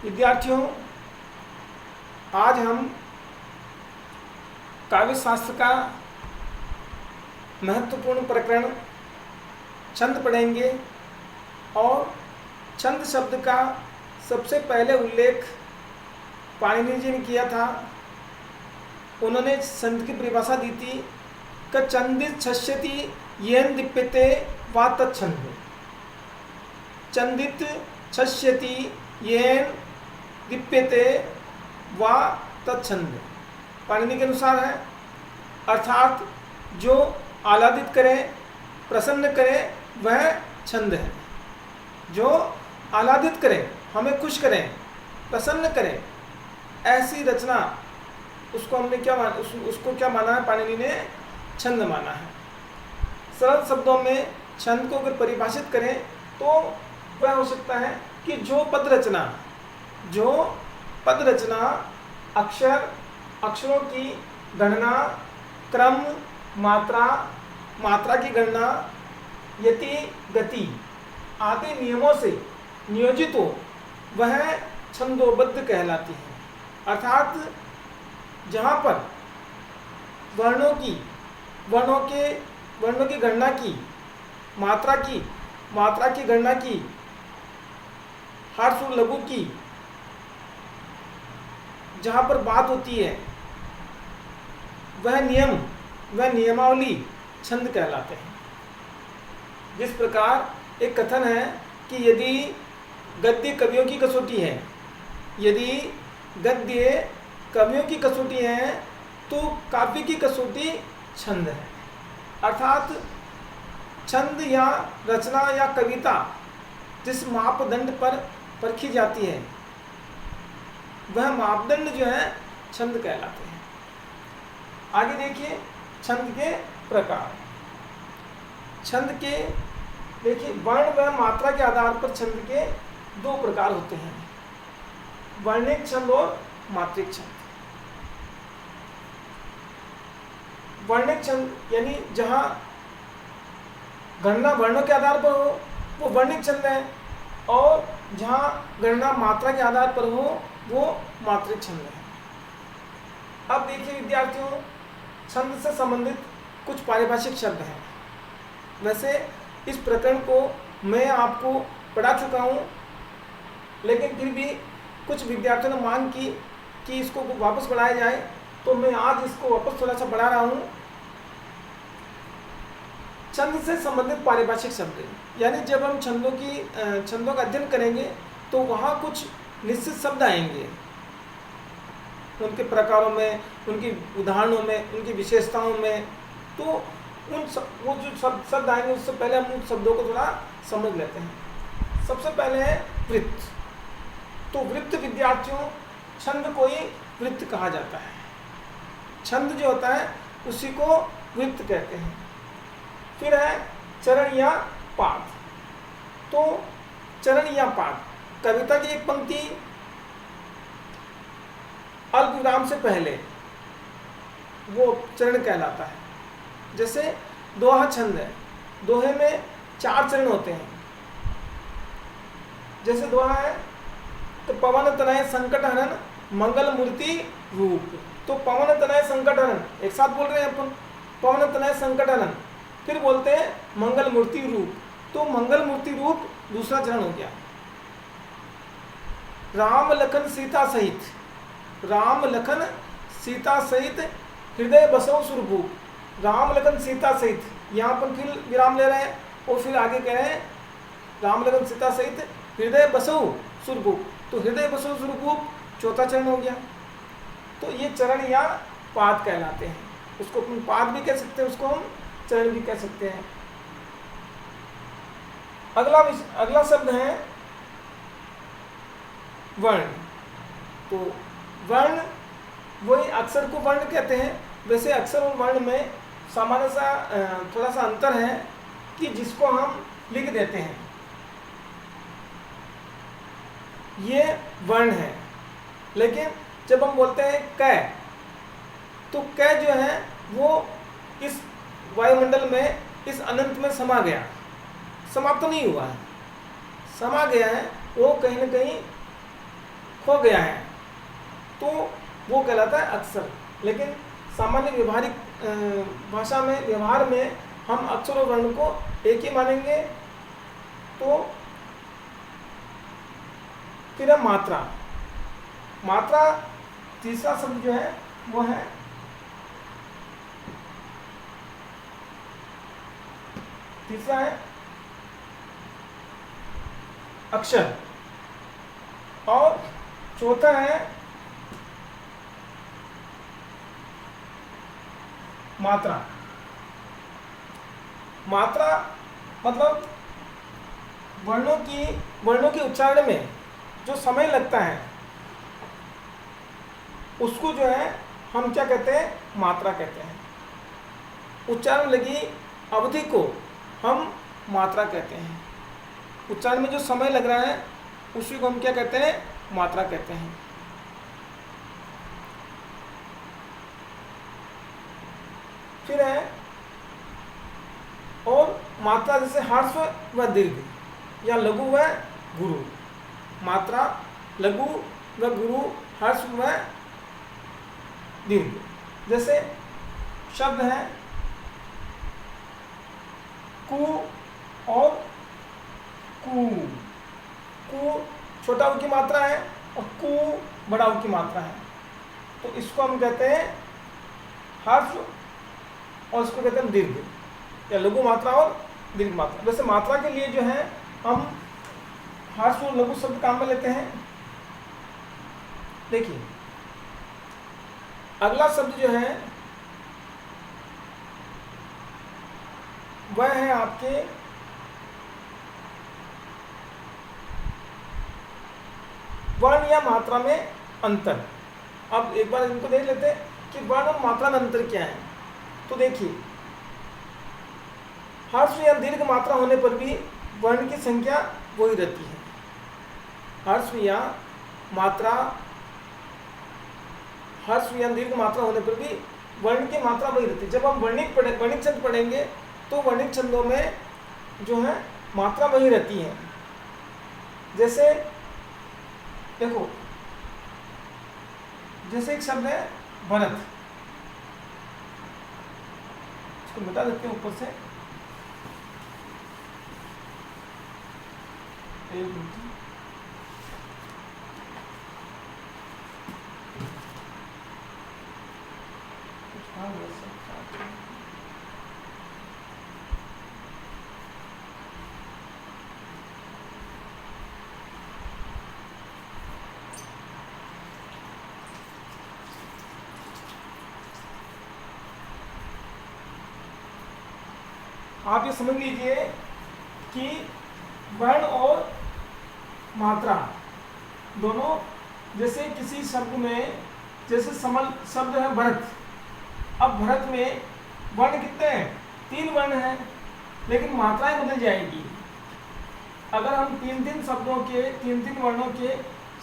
विद्यार्थियों, आज हम काव्य शास्त्र का महत्वपूर्ण प्रकरण छंद पढ़ेंगे और छंद शब्द का सबसे पहले उल्लेख पाणिनि जी ने किया था। उन्होंने छंद की परिभाषा दी थी कि छंदित छस्यति येन दीप्यते वा तच्छंद। छंदित छस्यति येन दीप्यते वा तच्छंद पाणिनि के अनुसार है, अर्थात जो आह्लादित करे, प्रसन्न करे, वह छंद है। जो आह्लादित करे, हमें खुश करे, प्रसन्न करे, ऐसी रचना, उसको हमने क्या माना, उसको क्या माना है? पाणिनि ने छंद माना है। सरल शब्दों में छंद को अगर परिभाषित करें तो वह हो सकता है कि जो पद रचना अक्षरों की गणना, क्रम, मात्रा की गणना, यति, गति आदि नियमों से नियोजित हो, वह छंदोबद्ध कहलाती है। अर्थात जहाँ पर वर्णों की गणना की, मात्रा की गणना की, हर्ष और लघु की जहाँ पर बात होती है, वह नियमावली छंद कहलाते हैं। जिस प्रकार एक कथन है कि यदि गद्य कवियों की कसौटी है तो काव्य की कसौटी छंद है। अर्थात छंद या रचना या कविता जिस मापदंड पर परखी जाती है, वह मापदंड जो है छंद कहलाते हैं। आगे देखिए छंद के प्रकार। छंद के देखिए वर्ण व मात्रा के आधार पर छंद के दो प्रकार होते हैं, वर्णिक छंद और मात्रिक छंद। वर्णिक छंद यानी जहाँ गणना वर्णों के आधार पर हो वो वर्णिक छंद है, और जहाँ गणना मात्रा के आधार पर हो वो मात्रिक छंद है। अब देखिए विद्यार्थियों, छंद से संबंधित कुछ पारिभाषिक शब्द हैं। वैसे इस प्रकरण को मैं आपको पढ़ा चुका हूँ, लेकिन फिर भी कुछ विद्यार्थियों ने मांग की कि इसको वापस पढ़ाया जाए, तो मैं आज इसको वापस थोड़ा सा बढ़ा रहा हूँ। छंद से संबंधित पारिभाषिक शब्द, यानी जब हम छंदों का अध्ययन करेंगे तो वहाँ कुछ निश्चित शब्द आएंगे, उनके प्रकारों में, उनकी उदाहरणों में, उनकी विशेषताओं में। तो वो जो शब्द आएंगे उससे पहले हम उन शब्दों को थोड़ा समझ लेते हैं। सबसे पहले है वृत्त। तो वृत्त विद्यार्थियों, छंद को ही वृत्त कहा जाता है। छंद जो होता है उसी को वृत्त कहते हैं। फिर है चरण या पाद। तो चरण या पाद, कविता की एक पंक्ति अल्प विराम से पहले, वो चरण कहलाता है। जैसे दोहा छंद है, दोहे में 4 चरण होते हैं। जैसे दोहा है तो पवन तनय संकट हरन मंगल मूर्ति रूप। तो पवन तनय संकट हरन, एक साथ बोल रहे हैं अपन, पवन तनय संकट हरन, फिर बोलते हैं मंगल मूर्ति रूप। तो मंगल मूर्ति रूप दूसरा चरण हो गया। राम लखन सीता सहित हृदय बसौ सुरभूप। राम लखन सीता सहित, यहाँ पर फिर विराम ले रहे हैं और फिर आगे कह रहे हैं राम लखन सीता सहित हृदय बसौ सुरभूप। तो हृदय बसौ सुरभूप चौथा चरण हो गया। तो ये चरण या पाद कहलाते हैं। उसको अपन पाद भी कह सकते हैं, उसको हम चरण भी कह सकते हैं। अगला शब्द है वर्ण। तो वर्ण, वही अक्षर को वर्ण कहते हैं। वैसे अक्षर और वर्ण में सामान्य सा थोड़ा सा अंतर है कि जिसको हम लिख देते हैं ये वर्ण है, लेकिन जब हम बोलते हैं क, तो क जो है वो इस वायुमंडल में, इस अनंत में समा गया, समाप्त तो नहीं हुआ है, समा गया है। वो कहीं न कहीं हो गया है तो वो कहलाता है अक्षर। लेकिन सामान्य व्यवहारिक भाषा में, व्यवहार में हम अक्षर और वर्ण को एक ही मानेंगे। तो फिर है मात्रा। मात्रा तीसरा शब्द जो है वो है तीसरा है अक्षर, और चौथा है मात्रा। मात्रा मतलब वर्णों के उच्चारण में जो समय लगता है उसको जो है हम क्या कहते हैं, मात्रा कहते हैं। उच्चारण लगी अवधि को हम मात्रा कहते हैं। उच्चारण में जो समय लग रहा है उसी को हम क्या कहते हैं, मात्रा कहते हैं। फिर है और मात्रा जैसे ह्रस्व व दीर्घ या लघु व गुरु। मात्रा लघु व गुरु, ह्रस्व व दीर्घ। जैसे शब्द है कु और कु। कु छोटा उ की मात्रा है और कु बड़ा उ की मात्रा है, तो इसको हम कहते हैं ह्रस्व और इसको कहते हैं दीर्घ या लघु मात्रा और दीर्घ मात्रा। वैसे मात्रा के लिए जो है हम ह्रस्व और लघु शब्द काम में लेते हैं। देखिए अगला शब्द जो है वह है आपके वर्ण या मात्रा में अंतर। अब एक बार इनको देख लेते हैं कि वर्ण और मात्रा में अंतर क्या है। तो देखिए ह्रस्व या दीर्घ मात्रा होने पर भी वर्ण की संख्या वही रहती है। ह्रस्व या दीर्घ मात्रा होने पर भी वर्ण की मात्रा वही रहती है। जब हम वर्णित छंद पढ़ेंगे तो वर्णित छंदों में जो है मात्रा वही रहती है। जैसे देखो, जैसे एक शब्द है भरत, इसको मिटा देते हैं ऊपर से। एक मिनट, आप ये समझ लीजिए कि वर्ण और मात्रा दोनों, जैसे किसी शब्द में, जैसे समल शब्द है भरत। अब भरत में वर्ण कितने हैं, 3 वर्ण हैं, लेकिन मात्राएं बदल जाएगी। अगर हम 3-3 शब्दों के 3-3 वर्णों के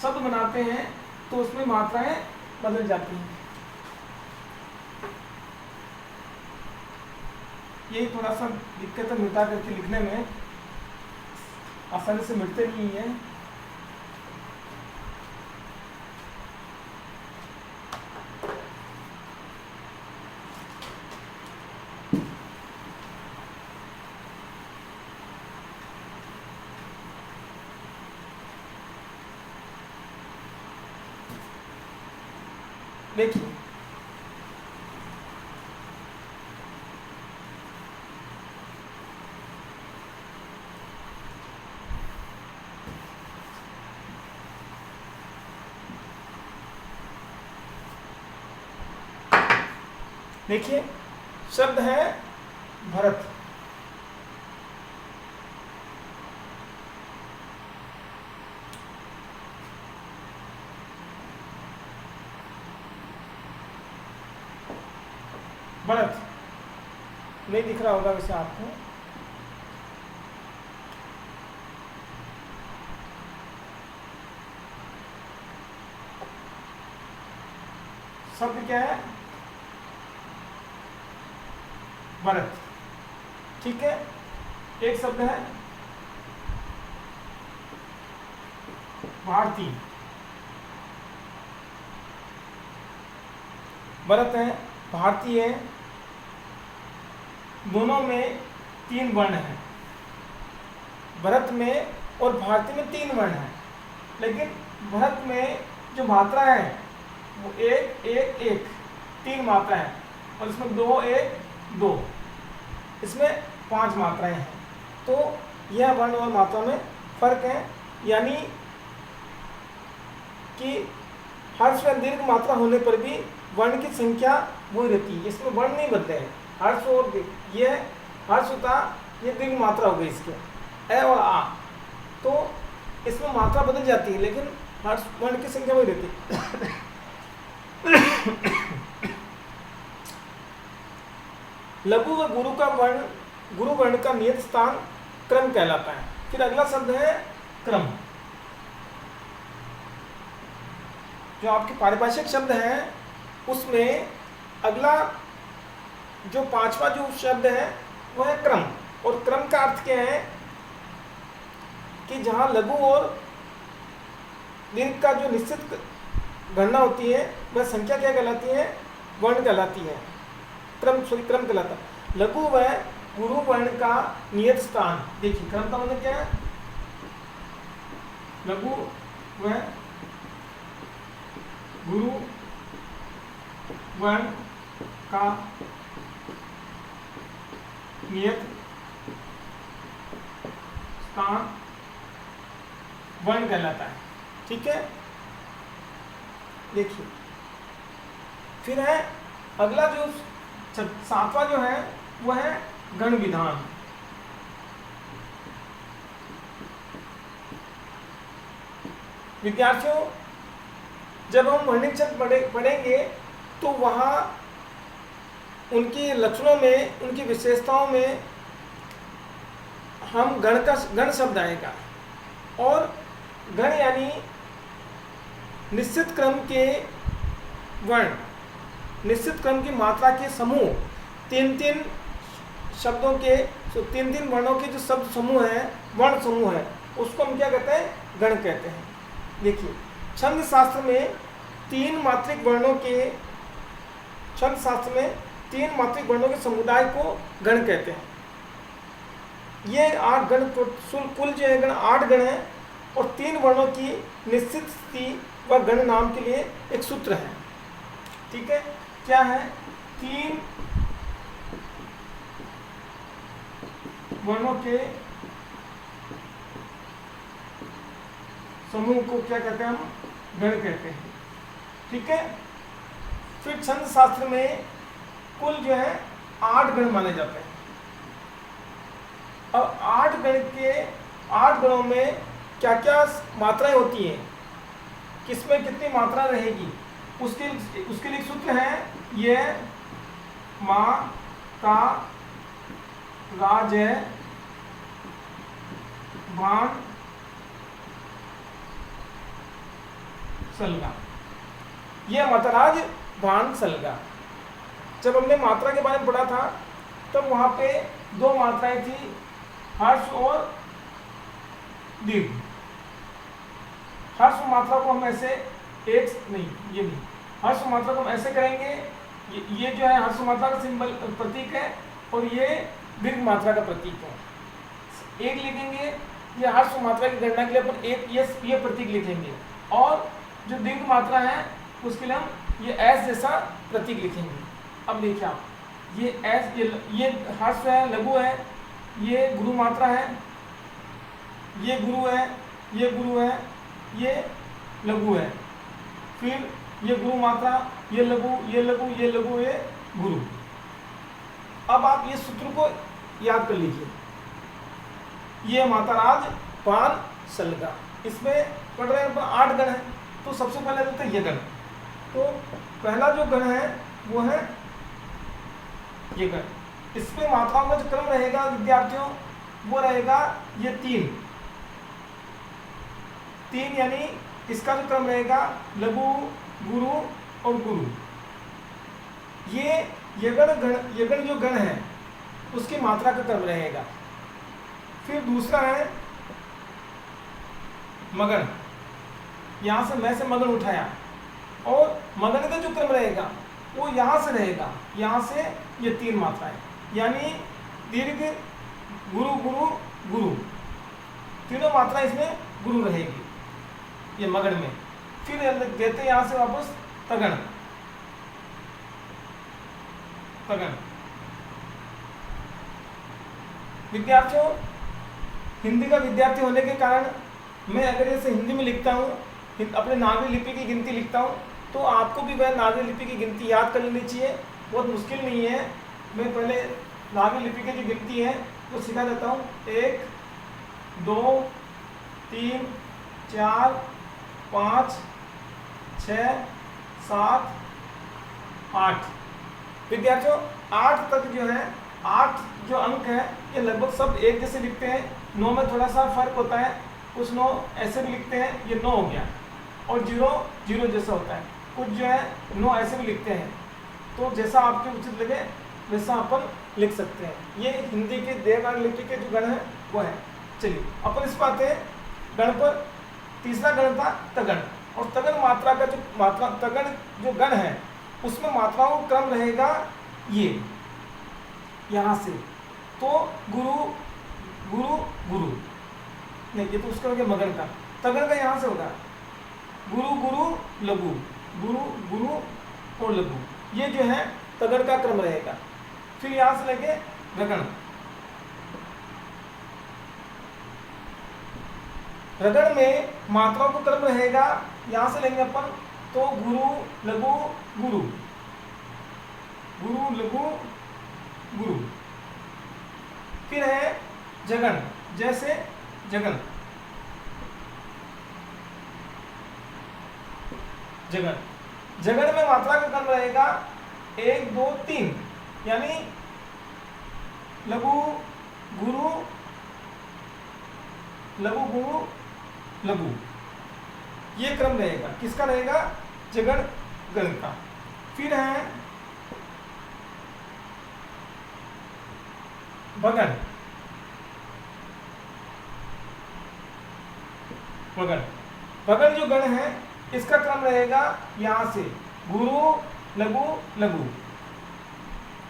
शब्द बनाते हैं तो उसमें मात्राएं बदल जाती हैं। यही थोड़ा सा दिक्कत है, मिटा करके लिखने में आसानी से मिटते नहीं है। देखिए देखिए शब्द है भरत। भरत नहीं दिख रहा होगा वैसे आपको। शब्द क्या है, भरत। ठीक है, एक शब्द है भारती। भरत हैं, भारतीय हैं, दोनों में 3 वर्ण हैं। भरत में और भारती में 3 वर्ण हैं, लेकिन भरत में जो मात्रा है वो 1 1 1 3 मात्रा है, और इसमें 2 1 2, इसमें 5 मात्राएं हैं। तो यह वर्ण और मात्रा में फर्क है, यानी कि हर्ष व दीर्घ मात्रा होने पर भी वर्ण की संख्या वही रहती है, इसमें वर्ण नहीं बदले हैं। हर्ष और दीर्घ, ये हर्ष होता, ये दीर्घ मात्रा हो गई इसके, ए और आ, तो इसमें मात्रा बदल जाती है, लेकिन हर्ष वर्ण की संख्या वही रहती है। लघु व गुरु का वर्ण, गुरु वर्ण का नियत स्थान क्रम कहलाता है। फिर अगला शब्द है क्रम। जो आपके पारिभाषिक शब्द हैं उसमें अगला जो 5वां जो शब्द है वो है क्रम। और क्रम का अर्थ क्या है कि जहां लघु और दीर्घ का जो निश्चित गणना होती है वह संख्या क्या कहलाती है, वर्ण कहलाती है, क्रम कहलाता है। लघु व गुरु वर्ण का नियत स्थान, देखिए क्रम का मतलब क्या है, लघु व गुरु वर्ण का नियत स्थान वर्ण कहलाता है। ठीक है, देखिए फिर है अगला जो 7वां जो है वो है गण विधान। विद्यार्थियों, जब हम वर्णिक शब्द पढ़ेंगे तो वहाँ उनके लक्षणों में, उनकी विशेषताओं में हम गण शब्द आएगा। और गण यानी निश्चित क्रम के वर्ण, निश्चित क्रम की मात्रा के समूह, 3 शब्दों के, 3 वर्णों के जो शब्द समूह है, वर्ण समूह है, उसको हम क्या कहते हैं, गण कहते हैं। देखिए छंद शास्त्र में 3 मात्रिक वर्णों के, छंद शास्त्र में 3 मात्रिक वर्णों के समुदाय को गण कहते हैं। ये 8 गण, कुल जो है गण 8 गण है, और 3 वर्णों की निश्चित स्थिति व गण नाम के लिए एक सूत्र है। ठीक है, क्या है, 3 वर्णों के समूह को क्या कहते हैं, हम गण कहते हैं। ठीक है, फिर छंद शास्त्र में कुल जो है 8 गण माने जाते हैं। अब 8 गण के 8 गणों में क्या क्या मात्राएं होती हैं, किसमें कितनी मात्रा रहेगी, उसके लिए सूत्र है, ये मा का राज है भान सलगा, यह मतराज भान सलगा। जब हमने मात्रा के बारे में पढ़ा था तब वहां पे 2 मात्राएं थी, हर्ष और दीर्घ। हर्ष मात्रा को हम ऐसे एक नहीं, ये नहीं, हर्ष मात्रा को हम ऐसे करेंगे, ये जो है हर्ष मात्रा का सिंबल प्रतीक है, और ये दीर्घ मात्रा का प्रतीक है। एक लिखेंगे, ये हर्ष मात्रा की गणना के लिए अपन एक ये प्रतीक लिखेंगे, और जो दीर्घ मात्रा है उसके लिए हम ये एस जैसा प्रतीक लिखेंगे। अब देखिए आप, ये एस, ये हर्ष है, लघु है, ये गुरु मात्रा है, ये गुरु है, ये गुरु है, ये लघु है, फिर ये गुरु मात्रा, ये लघु, ये लघु, ये लघु, ये गुरु। अब आप ये सूत्र को याद कर लीजिए, ये माताराज पान सलगा, इसमें पढ़ रहे हैं 8 गण है, तो सबसे पहले देते हैं ये गण। तो पहला जो गण है वो है ये गण। इसमें मात्राओं का जो क्रम रहेगा विद्यार्थियों वो रहेगा ये 3 यानी इसका जो क्रम रहेगा लघु, गुरु और गुरु। ये यगण जो गण है उसकी मात्रा का क्रम रहेगा। फिर दूसरा है मगन, यहाँ से मैं से मगन उठाया, और मगन का जो क्रम रहेगा वो यहाँ से रहेगा, यहाँ से ये 3 मात्राएं, यानी दीर्घ गुरु गुरु गुरु, तीनों मात्राएं इसमें गुरु रहेगी ये मगध में। फिर देते हैं यहाँ से वापस तगण, तगण। विद्यार्थियों, हिंदी का विद्यार्थी होने के कारण मैं अगर इसे हिंदी में लिखता हूँ, अपने नागरी लिपि की गिनती लिखता हूँ, तो आपको भी वह नागरी लिपि की गिनती याद कर लेनी चाहिए। बहुत मुश्किल नहीं है। मैं पहले नागरी लिपि की जो गिनती है वो सिखा देता हूँ। 1 2 3 4 5 6 7 8। विद्यार्थियों 8 तक जो है, 8 जो अंक है ये लगभग सब एक जैसे लिखते हैं। 9 में थोड़ा सा फर्क होता है, कुछ 9 ऐसे भी लिखते हैं, ये 9 हो गया, और 0 0 जैसा होता है। कुछ जो है 9 ऐसे भी लिखते हैं। तो जैसा आपके उचित लगे वैसा अपन लिख सकते हैं। ये हिंदी के देवनागरी लिपि के जो गण है वो है। चलिए अपन इस पर आते हैं गण पर। तीसरा गण था तगण, और तगण मात्रा का जो मात्रा, तगण जो गण है उसमें मात्राओं का क्रम रहेगा ये यहाँ से। तो गुरु गुरु गुरु, नहीं ये तो उसका हो गया मगध का। तगड़ का यहाँ से होगा गुरु गुरु लघु, गुरु गुरु और लघु, ये जो है तगड़ का क्रम रहेगा। फिर यहाँ से लेके रगड़, रगड़ में मात्राओं का क्रम रहेगा। यहाँ से लेंगे अपन तो गुरु लघु गुरु, गुरु लघु गुरु। फिर है जगन, जैसे जगन, जगन। जगन में मात्रा का क्रम रहेगा 1 2 3, यानी लघु गुरु लघु गुरु लघु, ये क्रम रहेगा। किसका रहेगा? जगन गण का। फिर है भगन, भगन। भगन जो गण है इसका क्रम रहेगा यहाँ से गुरु लघु लघु,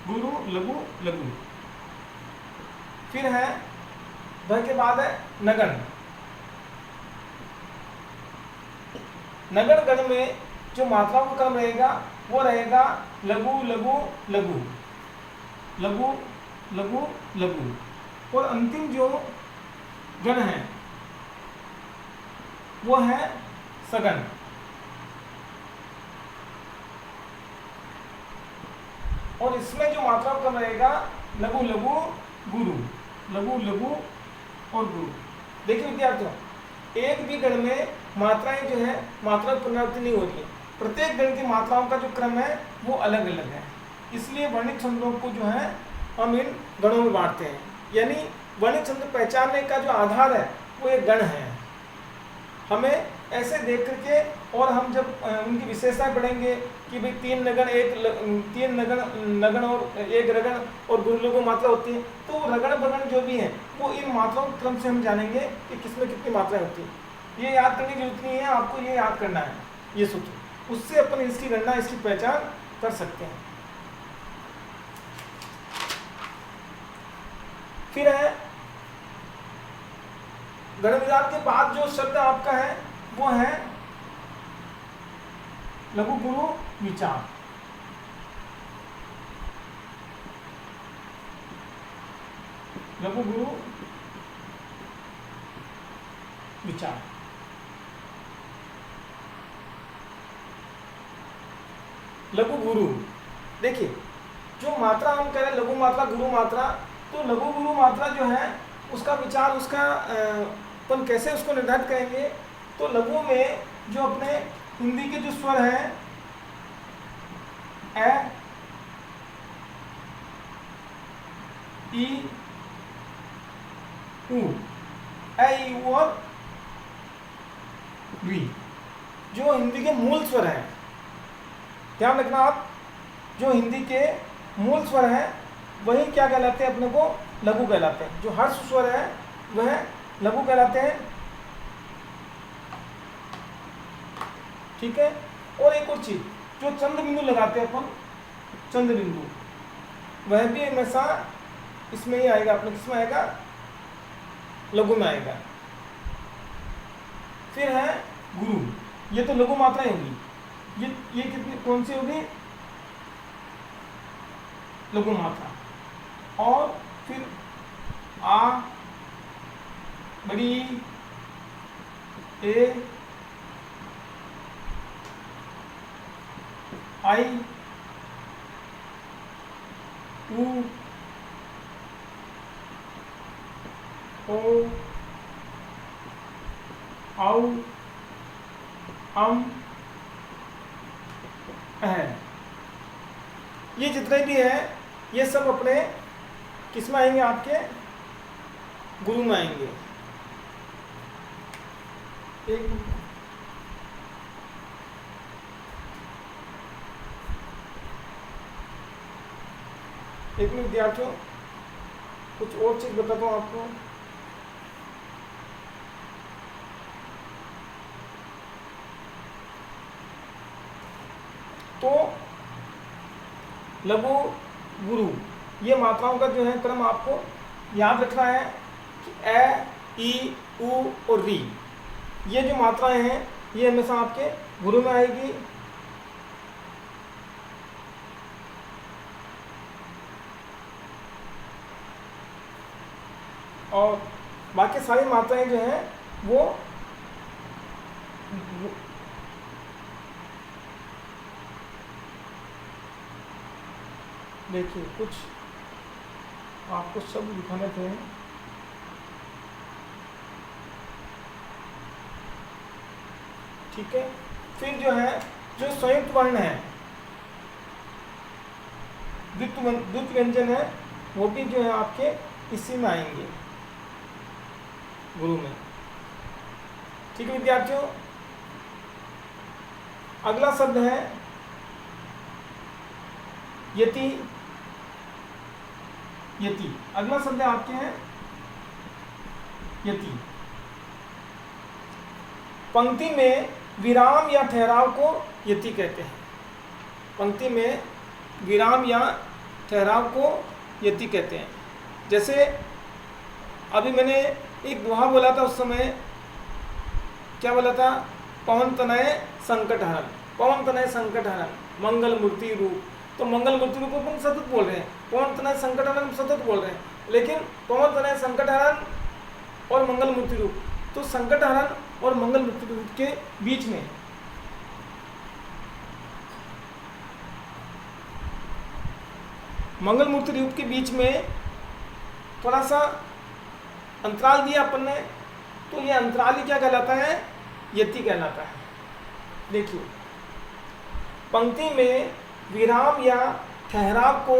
गुरु लघु लघु। फिर है भ के बाद है नगन। नगन गण में जो मात्राओं का क्रम रहेगा वो रहेगा लघु लघु लघु, लघु लघु लघु। और अंतिम जो गण है वो है सगन। और इसमें जो मात्रा का क्रम रहेगा लघु लघु गुरु, लघु लघु और गुरु। देखिए विद्यार्थियों, एक भी गण में मात्राएं जो है मात्रा पुनरावृत्ति नहीं हो रही है। प्रत्येक गण की मात्राओं का जो क्रम है वो अलग अलग है। इसलिए वर्णित छंदों को जो है हम इन गणों में बांटते हैं। यानी वर्णित छंद पहचानने का जो आधार है वो ये गण है। हमें ऐसे देख करके, और हम जब उनकी विशेषताएं पढ़ेंगे कि भाई 3 नगन, 3 नगन और 1 रगण और गुरु लघु मात्रा होती है, तो रगण भगण जो भी है वो इन मात्राओं के क्रम से हम जानेंगे कि किसमें कितनी मात्राएं होती है। ये याद करने की जरूरत नहीं है, आपको ये याद करना है ये सूत्र, उससे अपन इसकी गणना, इसकी पहचान कर सकते हैं। फिर है गण विधान के बाद जो शब्द आपका है वो है लघु गुरु विचार। लघु गुरु विचार। लघु गुरु, देखिए जो मात्रा हम कह रहे हैं लघु मात्रा गुरु मात्रा, तो लघु गुरु मात्रा जो है उसका विचार, उसका अपन कैसे उसको निर्धारित करेंगे। तो लघु में जो अपने हिंदी के जो स्वर हैं ए, ई, उ, ए, ई, उ और वी, जो हिंदी के मूल स्वर हैं, ध्यान रखना आप, जो हिंदी के मूल स्वर हैं वही क्या कहलाते हैं, अपने को लघु कहलाते हैं। जो हर्ष स्वर है वह लघु कहलाते हैं। ठीक है। और एक और चीज, जो चंद्र बिंदु लगाते हैं अपन, चंद्र बिंदु, वह भी हमेशा इसमें ही आएगा, अपने किसमें आएगा, लघु में आएगा। फिर है गुरु, ये तो लघु मात्राएं होगी, ये कितनी कौन सी होगी, लघु मात्रा। और फिर आ, बड़ी, ए, आई, ऊ, ओ, आउ, है। ये जितने भी है ये सब अपने किस में आएंगे, आपके गुरु में आएंगे। एक मिनट विद्यार्थियों, कुछ और चीज बताता हूँ आपको। तो लघु गुरु ये मात्राओं का जो है क्रम आपको याद रखना है कि ए, ई, उ और री, ये जो मात्राएं हैं ये हमेशा आपके गुरु में आएगी। और बाकी सारी मात्राएं जो हैं वो देखिए, कुछ आपको शब्द दिखाने थे। ठीक है, फिर जो है जो संयुक्त वर्ण है, द्वितीय व्यंजन है, वो भी जो है आपके इसी में आएंगे, गुरु में। ठीक है विद्यार्थियों, अगला शब्द है यति। यति अगला शब्द आपके हैं यति। पंक्ति में विराम या ठहराव को यति कहते हैं। पंक्ति में विराम या ठहराव को यति कहते हैं। जैसे अभी मैंने एक दोहा बोला था, उस समय क्या बोला था, पवन तनय संकट हरण, पवन तनय संकट हरण मंगल मूर्ति रूप। तो मंगल मूर्ति रूप अपन सतत बोल रहे हैं, पवन तनय संकट हरण सतत बोल रहे हैं, लेकिन पवन तनय संकट हरण और मंगल मूर्ति रूप, तो संकट हरण और मंगल मूर्ति रूप के बीच में मंगल मूर्ति रूप के बीच में थोड़ा सा अंतराल दिया अपन ने, तो ये अंतराल ही क्या कहलाता है, यति कहलाता है। देखिए, पंक्ति में विराम या ठहराव को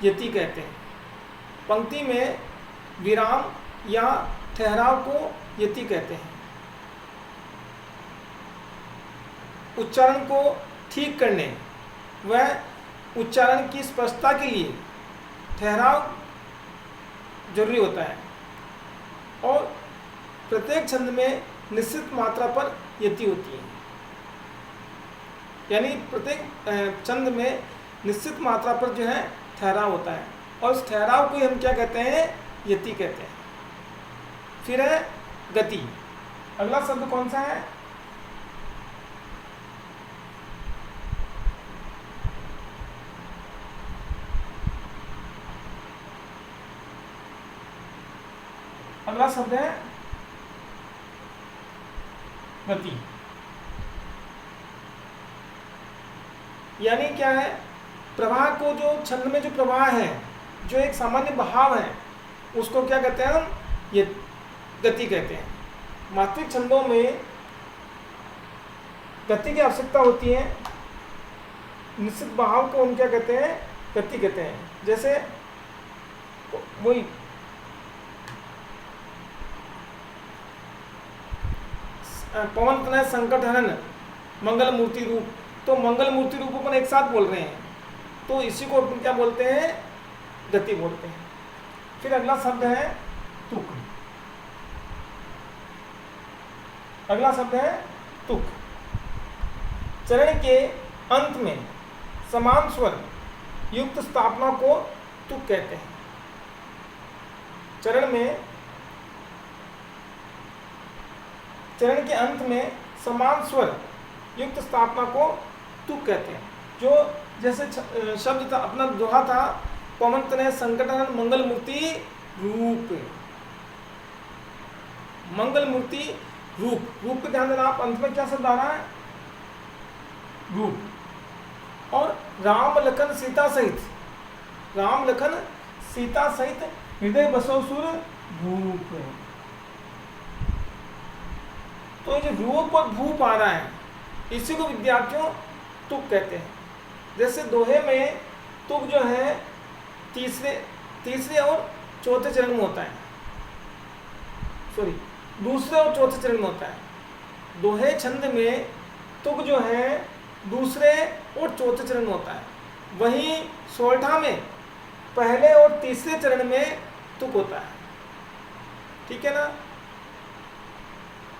यति कहते हैं। पंक्ति में विराम या ठहराव को यति कहते हैं। उच्चारण को ठीक करने व उच्चारण की स्पष्टता के लिए ठहराव जरूरी होता है, और प्रत्येक छंद में निश्चित मात्रा पर यति होती है। यानी प्रत्येक छंद में निश्चित मात्रा पर जो है ठहराव होता है, और उस ठहराव को हम क्या कहते हैं, यति कहते हैं। फिर है गति। अगला शब्द कौन सा है, अगला शब्द है गति। यानी क्या है, प्रवाह को, जो छंद में जो प्रवाह है, जो एक सामान्य बहाव है, उसको क्या कहते हैं हम, ये गति कहते हैं। मात्रिक छंदों में गति की आवश्यकता होती है, निश्चित बहाव को हम क्या कहते हैं, गति कहते हैं। जैसे वही पवन तनय संकट हरण मंगल मूर्ति रूप, तो मंगल मूर्ति रूप अपन एक साथ बोल रहे हैं, तो इसी को अपन क्या बोलते हैं, गति बोलते हैं। फिर अगला शब्द है तुक। अगला शब्द है तुक। चरण के अंत में समान स्वर युक्त स्थापना को तुक कहते हैं। चरण के अंत में समान स्वर युक्त स्थापना को तुक कहते हैं। जो जैसे शब्द था अपना दोहा था, पवन तनय संकटहरण मंगल मूर्ति रूप। मंगल मूर्ति रूप, रूप पे ध्यान देना आप, अंत में क्या शब्द आ रहा है? रूप। और राम लखन सीता सहित, राम लखन सीता सहित हृदय बसो सुर भूप। तो ये रूप और भूप आ रहा है, इसी को विद्यार्थियों तुक कहते हैं। जैसे दोहे में तुक जो है तीसरे और चौथे चरण में होता है, सॉरी दूसरे और चौथे चरण में होता है। दोहे छंद में तुक जो है दूसरे और चौथे चरण में होता है। वहीं सोरठा में पहले और तीसरे चरण में तुक होता है। ठीक है ना?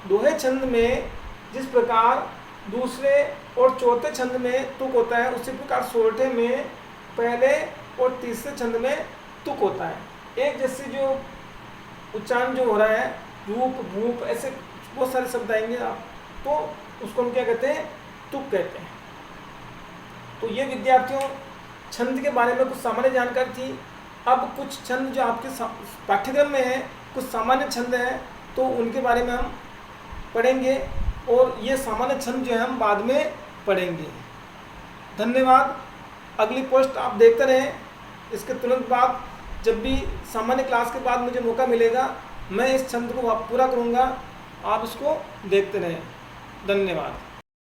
दोहे छंद में जिस प्रकार दूसरे और चौथे छंद में तुक होता है, उसी प्रकार सोरठे में पहले और तीसरे छंद में तुक होता है। एक जैसे जो उच्चारण जो हो रहा है, रूप भूप, ऐसे बहुत सारे शब्द आएंगे आप, तो उसको हम क्या कहते हैं? तुक कहते हैं। तो ये विद्यार्थियों छंद के बारे में कुछ सामान्य जानकारी थी। अब कुछ छंद जो आपके पाठ्यक्रम में है, कुछ सामान्य छंद हैं, तो उनके बारे में हम पढ़ेंगे, और ये सामान्य छंद जो है हम बाद में पढ़ेंगे। धन्यवाद। अगली पोस्ट आप देखते रहें। इसके तुरंत बाद जब भी सामान्य क्लास के बाद मुझे मौका मिलेगा, मैं इस छंद को पूरा करूँगा, आप इसको देखते रहें। धन्यवाद।